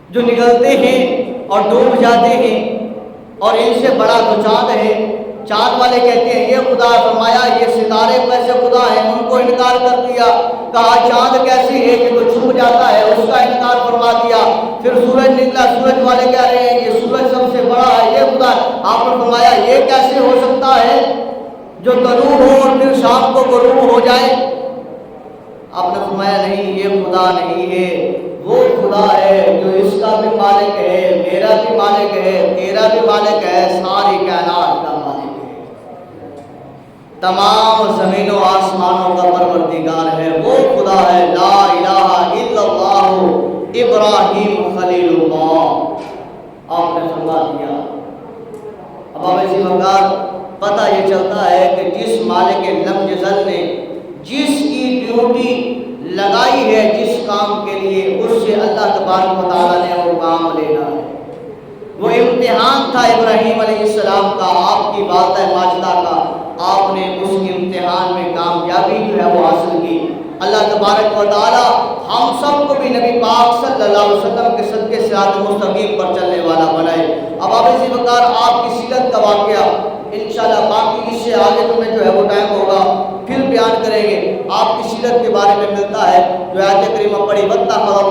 جو نگلتے ہیں اور ڈوب جاتے ہیں، اور ان سے بڑا تو چاند ہے۔ چاند والے کہتے ہیں یہ خدا، فرمایا یہ ستارے کیسے خدا ہیں؟ ان کو انکار کر دیا، کہا چاند کیسی ہے کہ تو چھپ جاتا ہے، اس کا انکار فرما دیا۔ پھر سورج نکلا، سورج والے کہہ رہے ہیں یہ سورج سب سے بڑا ہے، یہ خدا ہے۔ آپ نے فرمایا یہ کیسے ہو سکتا ہے جو طلوع ہو اور پھر شام کو غروب ہو جائے؟ آپ نے فرمایا نہیں، یہ خدا نہیں ہے، وہ خدا ہے جو اس کا بھی مالک ہے، میرا بھی مالک ہے، تیرا بھی مالک ہے، ساری کائنات کا مالک ہے، تمام زمین و آسمانوں کا پروردگار ہے، وہ خدا ہے۔ لا الہ الا اللہ ابراہیم خلیل اللہ، آپ نے فرما دیا۔ اب اسی وقت پتہ یہ چلتا ہے کہ جس مالک لم یزل نے جس کی ڈیوٹی لگائی ہے جس کام کے لیے، اس سے اللہ تبارک و تعالیٰ نے وہ کام لینا ہے۔ وہ امتحان تھا ابراہیم علیہ السلام کا، آپ کی بات ماجدہ کا، آپ نے اس امتحان میں کامیابی جو ہے وہ حاصل کی۔ اللہ تبارک و تعالیٰ ہم سب کو بھی نبی پاک صلی اللہ علیہ وسلم کے صدقے صراط مستقیم پر چلنے والا بنائے۔ اب اسی وقار آپ کی سیرت کا واقعہ انشاءاللہ باقی اس سے آگے تمہیں جو ہے وہ ٹائم ہوگا پھر بیان کریں گے۔ آپ کی سیرت کے بارے میں ملتا ہے جو آیت کریمہ پڑھی، وَاتَّخَذَ